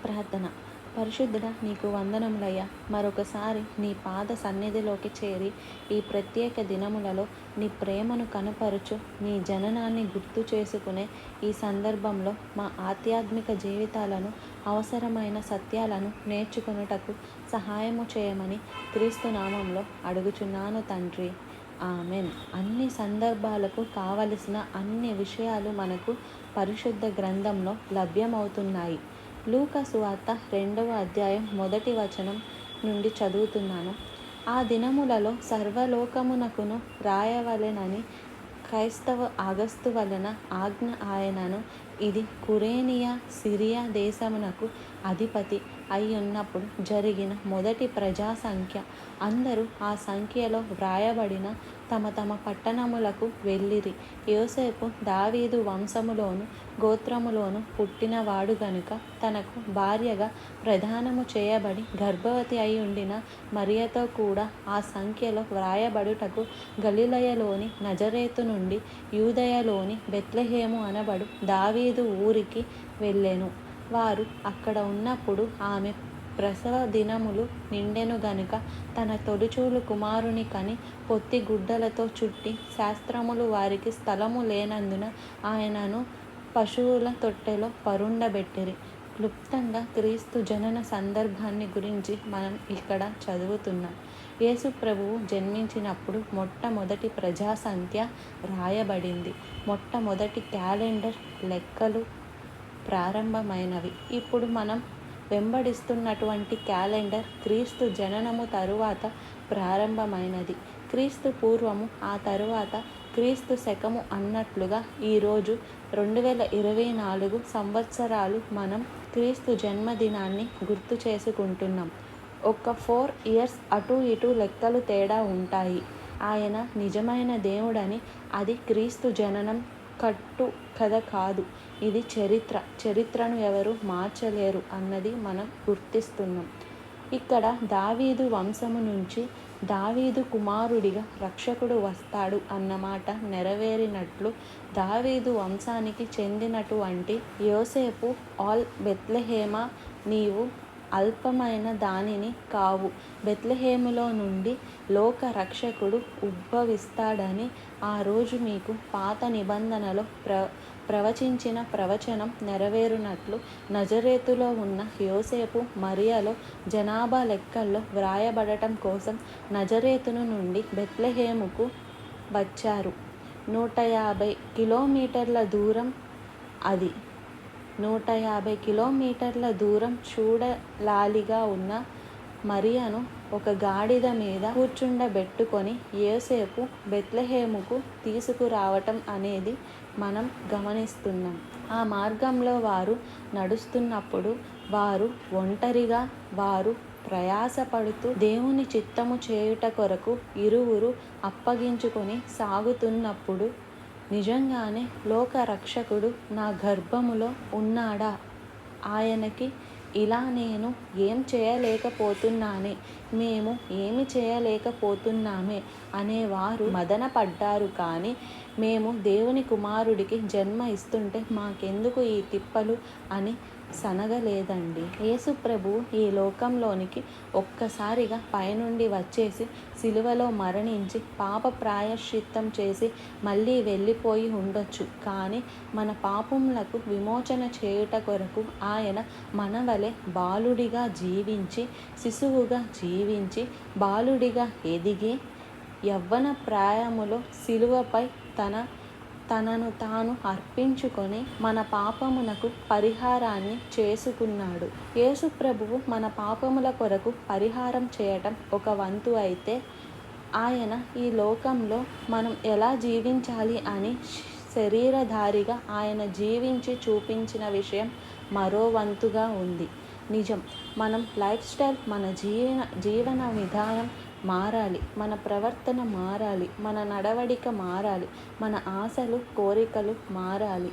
ప్రార్థన. పరిశుద్ధుడా, నీకు వందనములయ్యా. మరొకసారి నీ పాద సన్నిధిలోకి చేరి ఈ ప్రత్యేక దినములలో నీ ప్రేమను కనపరుచు, నీ జననాన్ని గుర్తు చేసుకునే ఈ సందర్భంలో మా ఆధ్యాత్మిక జీవితాలను, అవసరమైన సత్యాలను నేర్చుకొనుటకు సహాయము చేయమని క్రీస్తు నామంలో అడుగుచున్నాను తండ్రి. ఆమెన్. అన్ని సందర్భాలకు కావలసిన అన్ని విషయాలు మనకు పరిశుద్ధ గ్రంథంలో లభ్యమవుతున్నాయి. లూకా సువార్త 2వ అధ్యాయం 1వ వచనం నుండి చదువుతున్నాను. ఆ దినములలో సర్వలోకమునకును రాయవలెనని క్రైస్తవ ఆగస్తు వలన ఆజ్ఞ ఆయనను. ఇది కురేనియా సిరియా దేశమునకు అధిపతి అయ్యున్నప్పుడు జరిగిన మొదటి ప్రజా సంఖ్య. అందరూ ఆ సంఖ్యలో వ్రాయబడిన తమ తమ పట్టణములకు వెళ్ళిరి. యోసేపు దావీదు వంశములోను గోత్రములోను పుట్టినవాడు గనుక తనకు భార్యగా ప్రదానము చేయబడి గర్భవతి అయి ఉండిన మరియతో కూడా ఆ సంఖ్యలో వ్రాయబడుటకు గలిలయలోని నజరేతు నుండి యూదయలోని బెత్లెహేము అనబడు దావీదు ఊరికి వెళ్ళెను. వారు అక్కడ ఉన్నప్పుడు ఆమె ప్రసవ దినములు నిండెను గనుక తన తొలిచూలు కుమారుని కని పొత్తి గుడ్డలతో చుట్టి, శాస్త్రములు వారికి స్థలము లేనందున ఆయనను పశువుల తొట్టెలో పరుండబెట్టిరి. క్లుప్తంగా క్రీస్తు జనన సందర్భాన్ని గురించి మనం ఇక్కడ చదువుతున్నాం. యేసు ప్రభువు జన్మించినప్పుడు మొట్టమొదటి ప్రజా సంఖ్య రాయబడింది. మొట్టమొదటి క్యాలెండర్ లెక్కలు ప్రారంభమైనవి. ఇప్పుడు మనం వెంబడిస్తున్నటువంటి క్యాలెండర్ క్రీస్తు జననము తరువాత ప్రారంభమైనది. క్రీస్తు పూర్వము, ఆ తరువాత క్రీస్తు శకము అన్నట్లుగా ఈరోజు 2024 సంవత్సరాలు మనం క్రీస్తు జన్మదినాన్ని గుర్తు చేసుకుంటున్నాం. ఒక 4 ఇయర్స్ అటు ఇటు లెక్కలు తేడా ఉంటాయి. ఆయన నిజమైన దేవుడని, అది క్రీస్తు జననం కట్టు కథ కాదు, ఇది చరిత్రను ఎవరు మార్చలేరు అన్నది మనం గుర్తిస్తున్నాం. ఇక్కడ దావీదు వంశము నుంచి దావీదు కుమారుడిగా రక్షకుడు వస్తాడు అన్నమాట నెరవేరినట్లు, దావీదు వంశానికి చెందినటువంటి యోసేపు, ఆల్ బెత్లెహేమా, నీవు అల్పమైన దానిని కావు. బెత్లెహేములో నుండి లోక రక్షకుడు ఉద్భవిస్తాడని ఆ రోజు మీకు పాత నిబంధనలో ప్రవచించిన ప్రవచనం నెరవేరునట్లు నజరేతులో ఉన్న యోసేపు మరియలో జనాభా లెక్కల్లో వ్రాయబడటం కోసం నజరేతును నుండి బెత్లెహేముకు వచ్చారు. 150 కిలోమీటర్ల దూరం అది. 150 కిలోమీటర్ల దూరం చూడలాలిగా ఉన్న మరియను ఒక గాడిద మీద కూర్చుండబెట్టుకొని యోసేపు బెత్లెహేముకు తీసుకురావటం అనేది మనం గమనిస్తున్నాం. ఆ మార్గంలో వారు నడుస్తున్నప్పుడు వారు ఒంటరిగా, వారు ప్రయాసపడుతూ దేవుని చిత్తము చేయుట కొరకు ఇరువురు అప్పగించుకొని సాగుతున్నప్పుడు, నిజంగానే లోక రక్షకుడు నా గర్భములో ఉన్నాడా, ఆయనకి ఇలా నేను ఏం చేయలేకపోతున్నానే, మేము ఏమి చేయలేకపోతున్నామే అనేవారు మదనపడ్డారు. కానీ మేము దేవుని కుమారుడికి జన్మ ఇస్తుంటే మాకెందుకు ఈ తిప్పలు అని సనగలేదండి. యేసు ప్రభువు ఈ లోకంలోనికి ఒక్కసారిగా పైనుండి వచ్చేసి సిలువలో మరణించి పాప ప్రాయశ్చిత్తం చేసి మళ్ళీ వెళ్ళిపోయి ఉండొచ్చు. కానీ మన పాపములకు విమోచన చేయుట కొరకు ఆయన మన వలె బాలుడిగా జీవించి, శిశువుగా జీవించి, బాలుడిగా ఎదిగి, యవ్వన ప్రాయములో సిలువపై తనను తాను అర్పించుకొని మన పాపమునకు పరిహారాన్ని చేసుకున్నాడు. యేసు ప్రభువు మన పాపముల కొరకు పరిహారం చేయటం ఒక వంతు అయితే, ఆయన ఈ లోకంలో మనం ఎలా జీవించాలి అని శరీరధారిగా ఆయన జీవించి చూపించిన విషయం మరో వంతుగా ఉంది. నిజం, మనం లైఫ్ స్టైల్, మన జీవన విధానం మారాలి, మన ప్రవర్తన మారాలి, మన నడవడిక మారాలి, మన ఆశలు కోరికలు మారాలి.